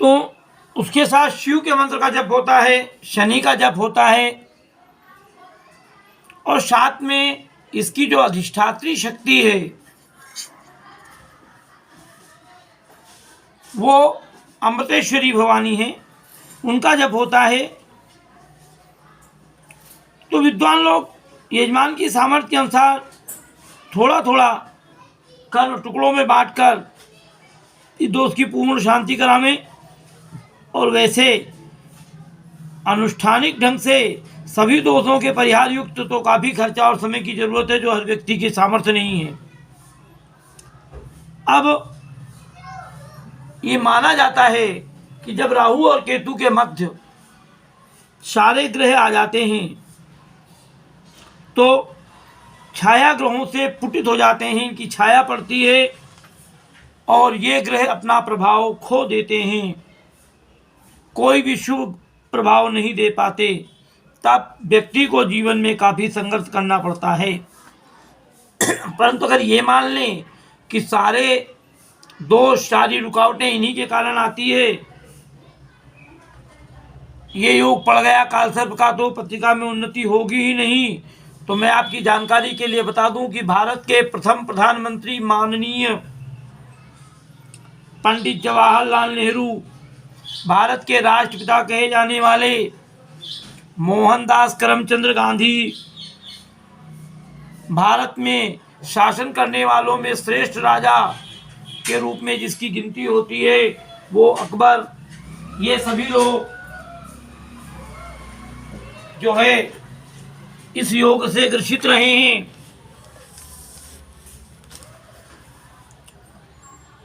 तो उसके साथ शिव के मंत्र का जप होता है, शनि का जप होता है, और साथ में इसकी जो अधिष्ठात्री शक्ति है वो अमृतेश्वरी भवानी है, उनका जप होता है। तो विद्वान लोग यजमान की सामर्थ्य के अनुसार थोड़ा थोड़ा कर टुकड़ों में बांटकर इस दोष की पूर्ण शांति करावें, और वैसे अनुष्ठानिक ढंग से सभी दोषों के परिहार युक्त तो काफ़ी खर्चा और समय की जरूरत है, जो हर व्यक्ति की सामर्थ्य नहीं है। अब ये माना जाता है कि जब राहु और केतु के मध्य सारे ग्रह आ जाते हैं तो छाया ग्रहों से पुटित हो जाते हैं, इनकी छाया पड़ती है और ये ग्रह अपना प्रभाव खो देते हैं, कोई भी शुभ प्रभाव नहीं दे पाते। तब व्यक्ति को जीवन में काफ़ी संघर्ष करना पड़ता है। परंतु अगर ये मान लें कि सारे दोष, सारी रुकावटें इन्हीं के कारण आती है, ये योग पड़ गया काल सर्प का तो पत्रिका में उन्नति होगी ही नहीं, तो मैं आपकी जानकारी के लिए बता दूं कि भारत के प्रथम प्रधानमंत्री माननीय पंडित जवाहरलाल नेहरू, भारत के राष्ट्रपिता कहे जाने वाले मोहनदास करमचंद गांधी, भारत में शासन करने वालों में श्रेष्ठ राजा के रूप में जिसकी गिनती होती है वो अकबर, ये सभी लोग जो है इस योग से ग्रसित रहे हैं।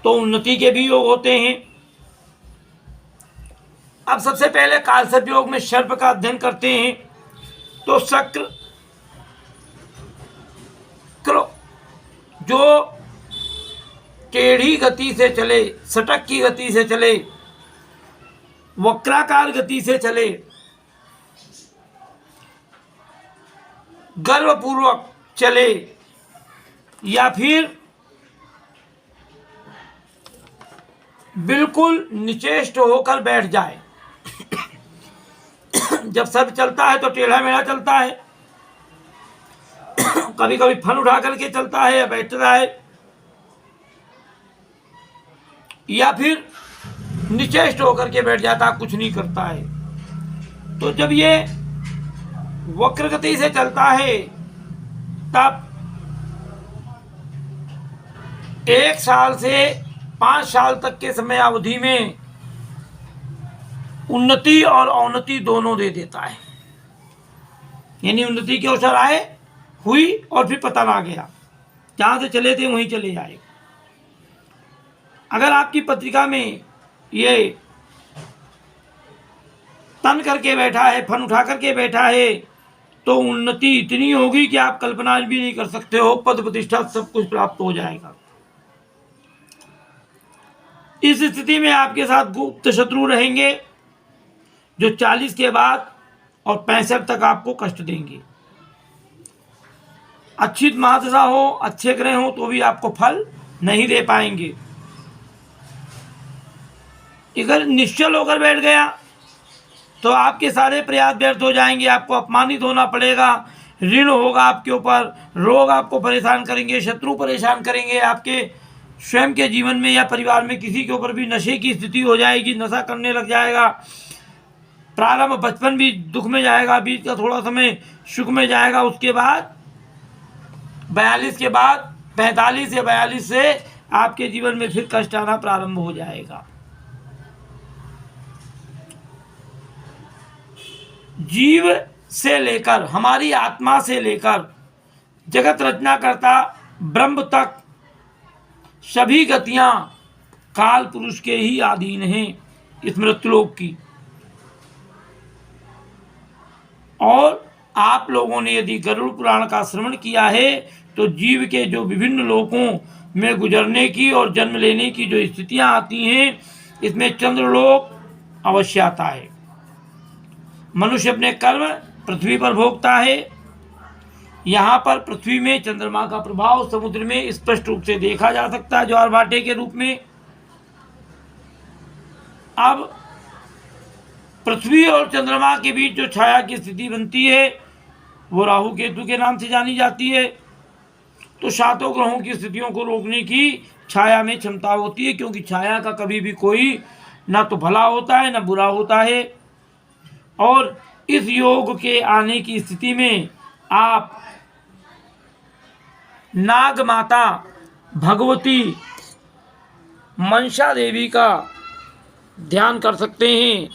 तो उन्नति के भी योग होते हैं। अब सबसे पहले कालसर्प योग में सर्प का अध्ययन करते हैं। तो शक्र जो टेढ़ी गति से चले, सटक की गति से चले, वक्राकार गति से चले, गर्वपूर्वक चले, या फिर बिल्कुल निचेष्ट होकर बैठ जाए। जब सर्प चलता है तो टेढ़ा मेढ़ा चलता है, कभी कभी फन उठा करके चलता है या बैठता है, या फिर निचेष्ट होकर के बैठ जाता, कुछ नहीं करता है। तो जब ये वक्र गति से चलता है तब 1 साल से 5 साल तक के समय अवधि में उन्नति और अवनति दोनों दे देता है। यानी उन्नति के अवसर आए, हुई, और फिर पता ना गया, जहाँ से चले थे वहीं चले जाए। अगर आपकी पत्रिका में ये तन करके बैठा है, फन उठा करके बैठा है, तो उन्नति इतनी होगी कि आप कल्पना भी नहीं कर सकते हो, पद प्रतिष्ठा सब कुछ प्राप्त हो जाएगा। इस स्थिति में आपके साथ गुप्त शत्रु रहेंगे जो 40 के बाद और 65 तक आपको कष्ट देंगे। अच्छी महादशा हो, अच्छे ग्रह हो तो भी आपको फल नहीं दे पाएंगे। अगर निश्चल होकर बैठ गया तो आपके सारे प्रयास व्यर्थ हो जाएंगे, आपको अपमानित होना पड़ेगा, ऋण होगा आपके ऊपर, रोग आपको परेशान करेंगे, शत्रु परेशान करेंगे, आपके स्वयं के जीवन में या परिवार में किसी के ऊपर भी नशे की स्थिति हो जाएगी, नशा करने लग जाएगा, प्रारंभ बचपन भी दुख में जाएगा, बीच का थोड़ा समय सुख में जाएगा, उसके बाद 42 के बाद 45 या 42 से आपके जीवन में फिर कष्ट आना प्रारंभ हो जाएगा। जीव से लेकर, हमारी आत्मा से लेकर जगत रचना करता ब्रह्म तक सभी गतियां काल पुरुष के ही अधीन हैं इस मृत्युलोक की। और आप लोगों ने यदि गरुड़ पुराण का श्रवण किया है तो जीव के जो विभिन्न लोकों में गुजरने की और जन्म लेने की जो स्थितियां आती हैं, इसमें चंद्रलोक अवश्य आता है। मनुष्य अपने कर्म पृथ्वी पर भोगता है। यहाँ पर पृथ्वी में चंद्रमा का प्रभाव समुद्र में स्पष्ट रूप से देखा जा सकता है ज्वार भाटे के रूप में। अब पृथ्वी और चंद्रमा के बीच जो छाया की स्थिति बनती है वो राहु केतु के नाम से जानी जाती है। तो सातों ग्रहों की स्थितियों को रोकने की छाया में क्षमता होती है, क्योंकि छाया का कभी भी कोई ना तो भला होता है ना बुरा होता है। और इस योग के आने की स्थिति में आप नाग माता भगवती मनसा देवी का ध्यान कर सकते हैं।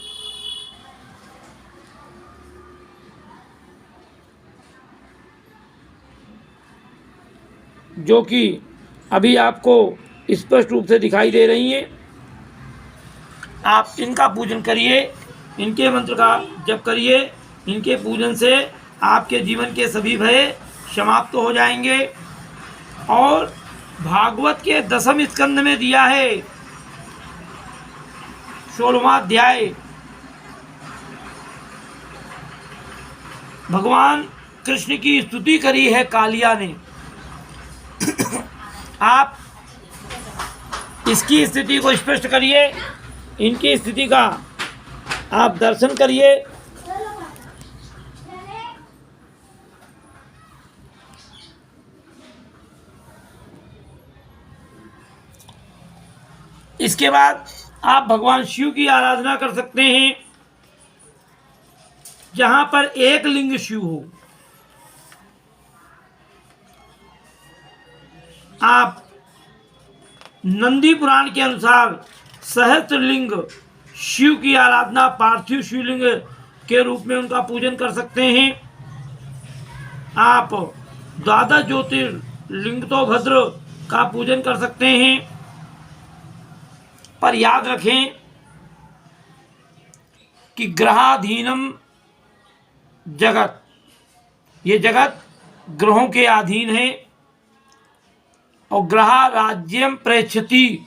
जो कि अभी आपको स्पष्ट रूप से दिखाई दे रही हैं। आप इनका पूजन करिए, इनके मंत्र का जप करिए। इनके पूजन से आपके जीवन के सभी भय समाप्त हो जाएंगे। और भागवत के 10वें स्कंद में दिया है 16वां अध्याय, भगवान कृष्ण की स्तुति करी है कालिया ने। आप इसकी स्थिति को स्पष्ट करिए, इनकी स्थिति का आप दर्शन करिए। इसके बाद आप भगवान शिव की आराधना कर सकते हैं, जहां पर एक लिंग शिव हो। आप नंदी पुराण के अनुसार सहस्त्रलिंग शिव की आराधना पार्थिव शिवलिंग के रूप में उनका पूजन कर सकते हैं। आप द्वादश ज्योतिर्लिंग तो भद्र का पूजन कर सकते हैं। पर याद रखें कि ग्रहाधीनम जगत, ये जगत ग्रहों के अधीन है। और ग्रह राज्यम प्रेक्षति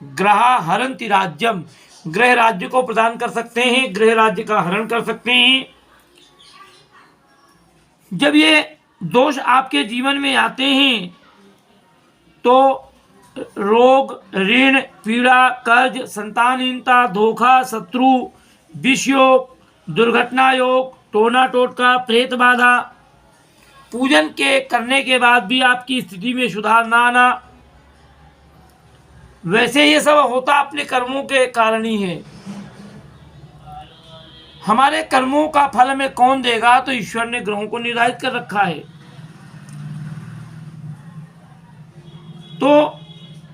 ग्रह हरंति राज्यम, ग्रह राज्य को प्रदान कर सकते हैं, ग्रह राज्य का हरण कर सकते हैं। जब ये दोष आपके जीवन में आते हैं तो रोग, ऋण, पीड़ा, कर्ज, संतानहीनता, धोखा, शत्रु, विष योग, दुर्घटना योग, टोना टोटका, प्रेत बाधा, पूजन के करने के बाद भी आपकी स्थिति में सुधार ना आना, वैसे ये सब होता अपने कर्मों के कारण ही है। हमारे कर्मों का फल हमें कौन देगा? तो ईश्वर ने ग्रहों को निर्धारित कर रखा है। तो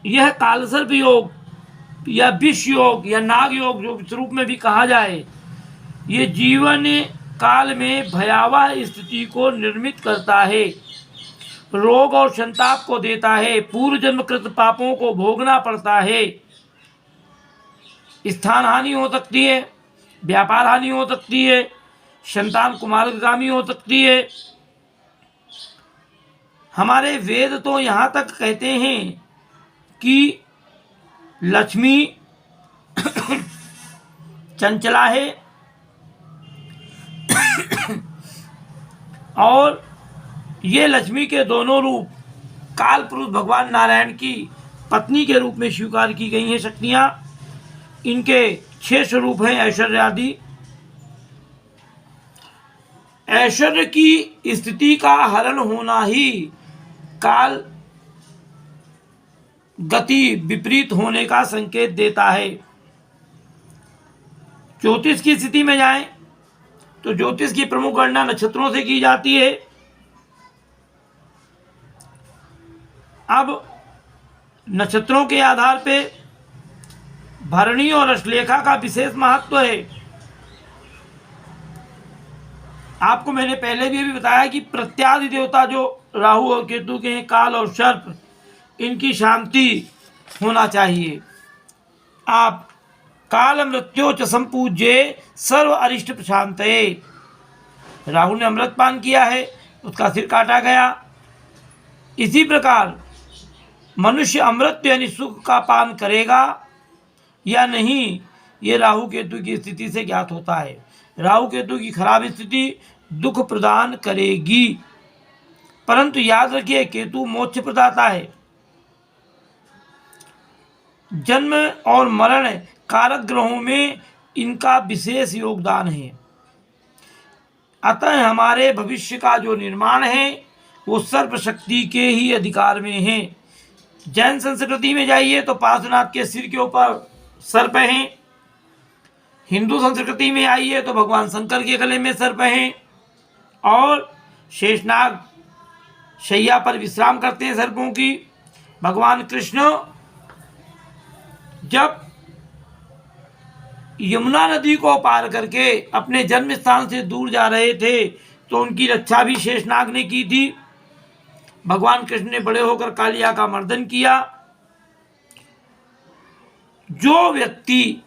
यह कालसर्प योग या विष योग या नाग योग, जो इस रूप में भी कहा जाए, ये जीवन काल में भयावह स्थिति को निर्मित करता है, रोग और संताप को देता है, पूर्व जन्मकृत पापों को भोगना पड़ता है, स्थान हानि हो सकती है, व्यापार हानि हो सकती है, संतान कुमार्गामी हो सकती है। हमारे वेद तो यहाँ तक कहते हैं कि लक्ष्मी चंचला है और ये लक्ष्मी के दोनों रूप काल पुरुष भगवान नारायण की पत्नी के रूप में स्वीकार की गई हैं शक्तियाँ। इनके 6 स्वरूप हैं ऐश्वर्य आदि। ऐश्वर्य की स्थिति का हरण होना ही काल गति विपरीत होने का संकेत देता है। ज्योतिष की स्थिति में जाएं तो ज्योतिष की प्रमुख गणना नक्षत्रों से की जाती है। अब नक्षत्रों के आधार पे भरणी और अश्लेखा का विशेष महत्व है। आपको मैंने पहले भी बताया कि प्रत्यादि देवता जो राहु और केतु के हैं, काल और सर्प, इनकी शांति होना चाहिए। आप काल मृत्यो च संपूज्ये सर्व अरिष्ट प्रशांतये, राहु ने अमृत पान किया है, उसका सिर काटा गया। इसी प्रकार मनुष्य अमृत यानी सुख का पान करेगा या नहीं, ये राहु केतु की स्थिति से ज्ञात होता है। राहु केतु की खराब स्थिति दुख प्रदान करेगी, परंतु याद रखिए केतु मोक्ष प्रदाता है। जन्म और मरण कारक ग्रहों में इनका विशेष योगदान है। अतः हमारे भविष्य का जो निर्माण है वो सर्प शक्ति के ही अधिकार में है। जैन संस्कृति में जाइए तो पार्श्वनाथ के सिर के ऊपर सर्प हैं। हिंदू संस्कृति में आइए तो भगवान शंकर के गले में सर्प हैं और शेषनाग शैया पर विश्राम करते हैं सर्पों की। भगवान कृष्ण जब यमुना नदी को पार करके अपने जन्म स्थान से दूर जा रहे थे तो उनकी रक्षा भी शेषनाग ने की थी। भगवान कृष्ण ने बड़े होकर कालिया का मर्दन किया। जो व्यक्ति,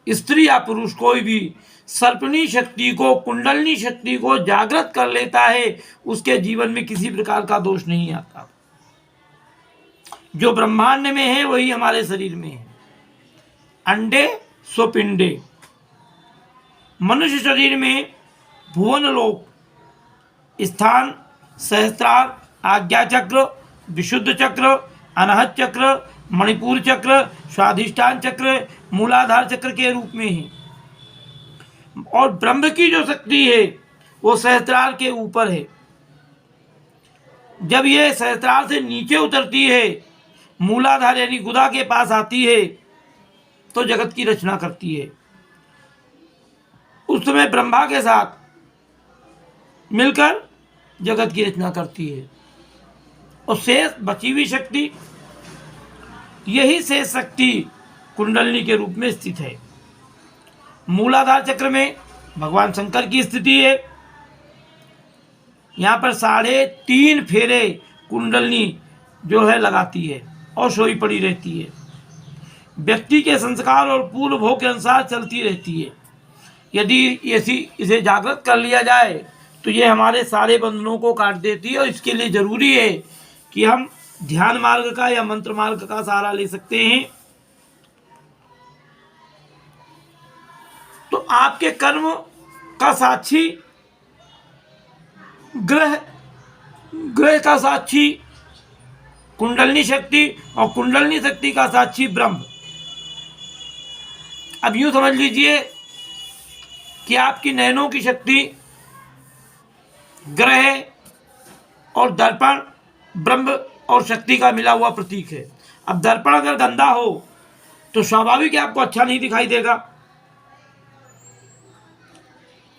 स्त्री या पुरुष कोई भी, सर्पनी शक्ति को, कुंडलनी शक्ति को जागृत कर लेता है उसके जीवन में किसी प्रकार का दोष नहीं आता। जो ब्रह्मांड में है वही हमारे शरीर में है। अंडे सो पिंडे। मनुष्य शरीर में भुवन लोक, स्थान, सहस्त्रार, आज्ञा चक्र, विशुद्ध चक्र, अनाहत चक्र, मणिपुर चक्र, स्वाधिष्ठान चक्र, मूलाधार चक्र के रूप में है। और ब्रह्म की जो शक्ति है वो सहस्त्रार के ऊपर है। जब ये सहस्त्रार से नीचे उतरती है, मूलाधार यानी गुदा के पास आती है तो जगत की रचना करती है। उस समय ब्रह्मा के साथ मिलकर जगत की रचना करती है। और शेष बची हुई शक्ति, यही शेष शक्ति कुंडलनी के रूप में स्थित है। मूलाधार चक्र में भगवान शंकर की स्थिति है। यहाँ पर 3.5 फेरे कुंडलनी जो है लगाती है और सोई पड़ी रहती है। व्यक्ति के संस्कार और पूर्व भोग के अनुसार चलती रहती है। यदि इसे जागृत कर लिया जाए तो ये हमारे सारे बंधनों को काट देती है। और इसके लिए जरूरी है कि हम ध्यान मार्ग का या मंत्र मार्ग का सहारा ले सकते हैं। तो आपके कर्म का साक्षी ग्रह का साक्षी कुंडलनी शक्ति और कुंडलनी शक्ति का साक्षी ब्रह्म। अब यूं समझ लीजिए कि आपकी नयनों की शक्ति ग्रह और दर्पण ब्रह्म और शक्ति का मिला हुआ प्रतीक है। अब दर्पण अगर गंदा हो तो स्वाभाविक है आपको अच्छा नहीं दिखाई देगा।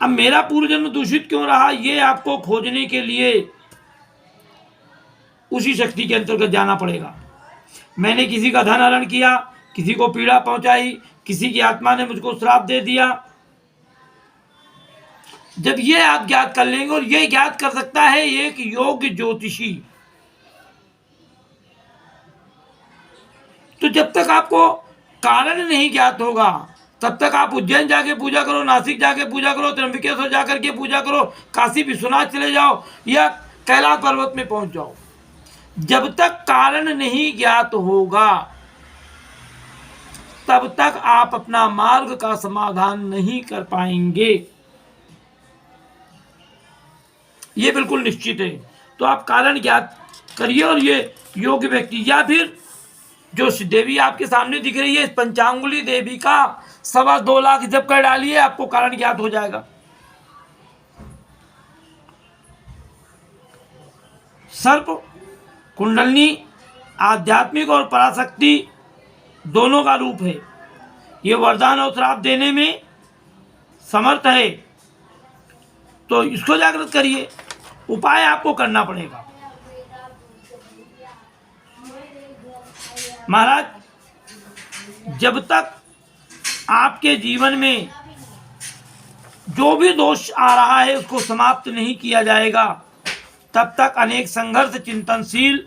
अब मेरा पूर्व जन्म दूषित क्यों रहा, ये आपको खोजने के लिए उसी शक्ति के अंतर्गत जाना पड़ेगा। मैंने किसी का धन हरण किया, किसी को पीड़ा पहुंचाई, किसी की आत्मा ने मुझको श्राप दे दिया। जब ये आप ज्ञात कर लेंगे, और ये ज्ञात कर सकता है एक योग्य ज्योतिषी, तो जब तक आपको कारण नहीं ज्ञात होगा तब तक आप उज्जैन जाके पूजा करो, नासिक जाके पूजा करो, त्र्यंबकेश्वर जाकर के पूजा करो, काशी विश्वनाथ चले जाओ या कैलाश पर्वत में पहुंच जाओ। जब तक कारण नहीं ज्ञात होगा तब तक आप अपना मार्ग का समाधान नहीं कर पाएंगे। ये बिल्कुल निश्चित है। तो आप कारण ज्ञात करिए और ये योग्य व्यक्ति, या फिर जो देवी आपके सामने दिख रही है इस पंचांगुली देवी का 2.25 लाख जब कर डालिए, आपको कारण ज्ञात हो जाएगा। सर्प कुंडलनी आध्यात्मिक और पराशक्ति दोनों का रूप है। ये वरदान और श्राप देने में समर्थ है। तो इसको जागृत करिए। उपाय आपको करना पड़ेगा। महाराज, जब तक आपके जीवन में जो भी दोष आ रहा है उसको समाप्त नहीं किया जाएगा तब तक अनेक संघर्ष, चिंतनशील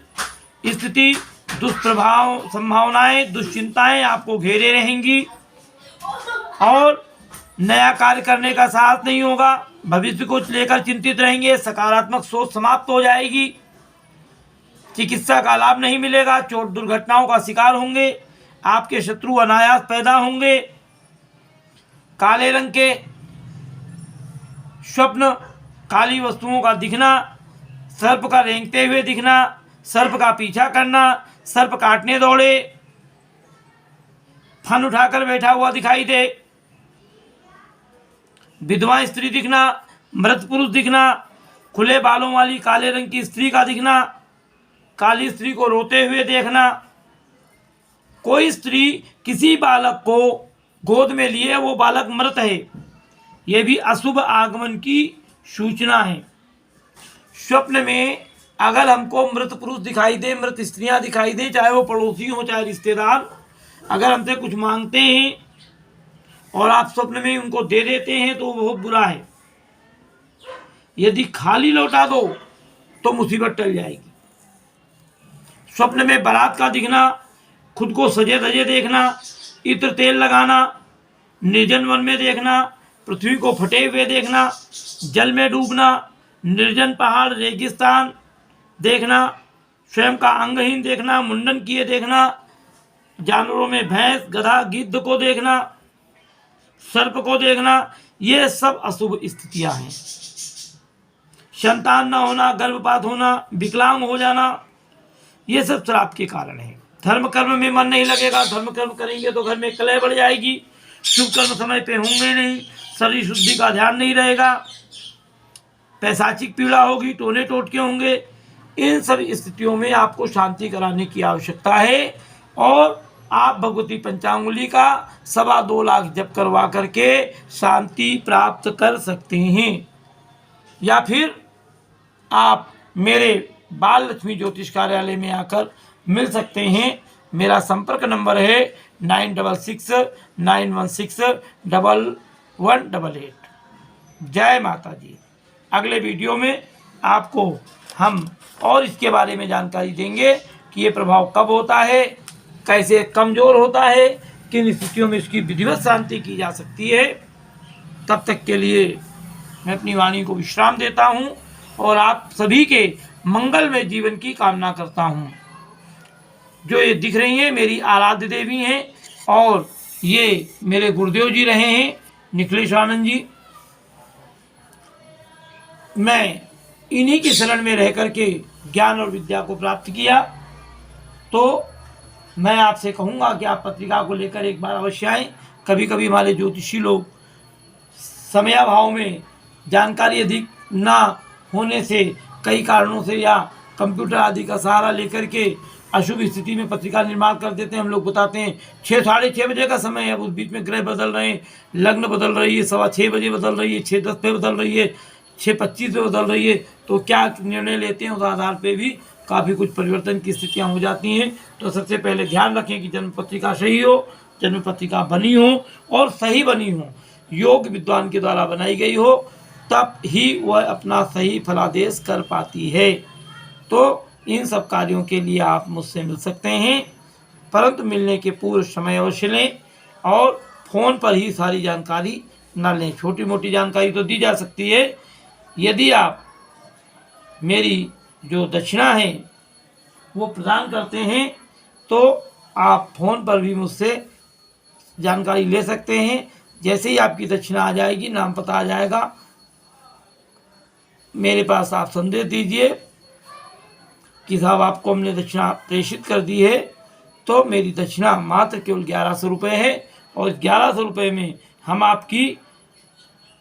स्थिति, दुष्प्रभाव, संभावनाएं, दुश्चिंताएं आपको घेरे रहेंगी और नया कार्य करने का साहस नहीं होगा। भविष्य को लेकर चिंतित रहेंगे। सकारात्मक सोच समाप्त हो जाएगी। चिकित्सा का लाभ नहीं मिलेगा। चोट दुर्घटनाओं का शिकार होंगे। आपके शत्रु अनायास पैदा होंगे। काले रंग के स्वप्न, काली वस्तुओं का दिखना, सर्प का रेंगते हुए दिखना, सर्प का पीछा करना, सर्प काटने दौड़े, फन उठाकर बैठा हुआ दिखाई दे, विधवा स्त्री दिखना, मृत पुरुष दिखना, खुले बालों वाली काले रंग की स्त्री का दिखना, काली स्त्री को रोते हुए देखना, कोई स्त्री किसी बालक को गोद में लिए वो बालक मृत है, ये भी अशुभ आगमन की सूचना है। स्वप्न में अगर हमको मृत पुरुष दिखाई दे, मृत स्त्रियां दिखाई दे, चाहे वो पड़ोसी हो चाहे रिश्तेदार, अगर हमसे कुछ मांगते हैं और आप स्वप्न में उनको दे देते हैं तो वो बहुत बुरा है। यदि खाली लौटा दो तो मुसीबत टल जाएगी। स्वप्न में बारात का दिखना, खुद को सजे धजे देखना, इत्र तेल लगाना, निर्जन वन में देखना, पृथ्वी को फटे हुए देखना, जल में डूबना, निर्जन पहाड़ रेगिस्तान देखना, स्वयं का अंगहीन देखना, मुंडन किए देखना, जानवरों में भैंस गधा गिद्ध को देखना, सर्प को देखना, ये सब अशुभ स्थितियां हैं। संतान न होना, गर्भपात होना, विकलांग हो जाना, ये सब श्राप के कारण है। धर्म कर्म में मन नहीं लगेगा, धर्म कर्म करेंगे तो घर में कलह बढ़ जाएगी, शुभ कर्म समय पे होंगे नहीं, शरीर शुद्धि का ध्यान नहीं रहेगा, पैशाचिक पीड़ा होगी, टोने टोटके होंगे। इन सब स्थितियों में आपको शांति कराने की आवश्यकता है और आप भगवती पंचांगुली का 2.25 लाख जप करवा करके शांति प्राप्त कर सकते हैं। या फिर आप मेरे बाल लक्ष्मी ज्योतिष कार्यालय में आकर मिल सकते हैं। मेरा संपर्क नंबर है 9669161188। जय माता जी। अगले वीडियो में आपको हम और इसके बारे में जानकारी देंगे कि ये प्रभाव कब होता है, कैसे कमज़ोर होता है, किन स्थितियों में इसकी विधिवत शांति की जा सकती है। तब तक के लिए मैं अपनी वाणी को विश्राम देता हूँ और आप सभी के मंगलमय जीवन की कामना करता हूँ। जो ये दिख रही हैं मेरी आराध्य देवी हैं और ये मेरे गुरुदेव जी रहे हैं निखिलेश्वरानंद जी। मैं इन्हीं की शरण में रह करके ज्ञान और विद्या को प्राप्त किया। तो मैं आपसे कहूँगा कि आप पत्रिका को लेकर एक बार अवश्य आएँ। कभी कभी हमारे ज्योतिषी लोग समयाभाव में जानकारी अधिक ना होने से, कई कारणों से, या कंप्यूटर आदि का सहारा लेकर के अशुभ स्थिति में पत्रिका निर्माण कर देते हैं। हम लोग बताते हैं 6 साढ़े 6 बजे का समय है, उस बीच में ग्रह बदल रहे हैं, लग्न बदल रही है, 6:15 बजे बदल रही है, 6:10 पे बदल रही है, 6:25 पे बदल रही है। तो क्या निर्णय लेते हैं उस आधार पे भी काफ़ी कुछ परिवर्तन की स्थितियाँ हो जाती हैं। तो सबसे पहले ध्यान रखें कि जन्म पत्रिका सही हो, जन्म पत्रिका बनी हो और सही बनी हो, योग विद्वान के द्वारा बनाई गई हो, तब ही वह अपना सही फलादेश कर पाती है। तो इन सब कार्यों के लिए आप मुझसे मिल सकते हैं, परंतु मिलने के पूर्व समय अवश्य लें और फ़ोन पर ही सारी जानकारी न लें। छोटी मोटी जानकारी तो दी जा सकती है। यदि आप मेरी जो दक्षिणा है वो प्रदान करते हैं तो आप फ़ोन पर भी मुझसे जानकारी ले सकते हैं। जैसे ही आपकी दक्षिणा आ जाएगी, नाम पता आ जाएगा, मेरे पास आप संदेश दीजिए कि साहब आपको हमने दक्षिणा प्रेषित कर दी है। तो मेरी दक्षिणा मात्र केवल 1100 रुपये है और 1100 रुपये में हम आपकी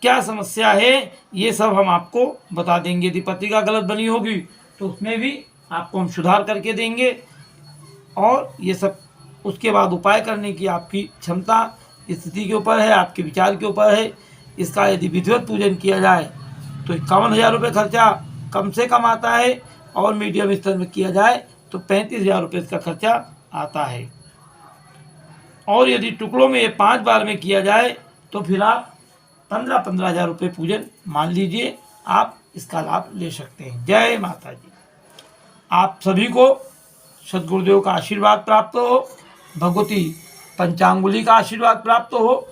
क्या समस्या है ये सब हम आपको बता देंगे। यदि पत्रिका गलत बनी होगी तो उसमें भी आपको हम सुधार करके देंगे और ये सब उसके बाद उपाय करने की आपकी क्षमता स्थिति के ऊपर है, आपके विचार के ऊपर है। इसका यदि विधिवत पूजन किया जाए तो 51,000 रुपये खर्चा कम से कम आता है और मीडियम स्तर में किया जाए तो 35,000 रुपये इसका खर्चा आता है। और यदि टुकड़ों में ये 5 बार में किया जाए तो फिर आप 15,000 रुपये पूजन मान लीजिए, आप इसका लाभ ले सकते हैं। जय माता जी। आप सभी को सद्गुरुदेव का आशीर्वाद प्राप्त हो, भगवती पंचांगुली का आशीर्वाद प्राप्त हो।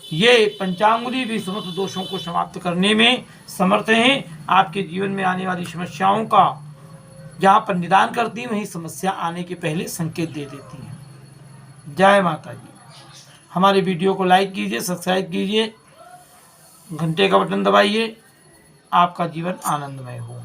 ये पंचांगुली भी समस्त दोषों को समाप्त करने में समर्थ हैं। आपके जीवन में आने वाली समस्याओं का जहाँ पर निदान करती हैं वहीं समस्या आने के पहले संकेत दे देती हैं। जय माता जी। हमारे वीडियो को लाइक कीजिए, सब्सक्राइब कीजिए, घंटे का बटन दबाइए। आपका जीवन आनंदमय हो।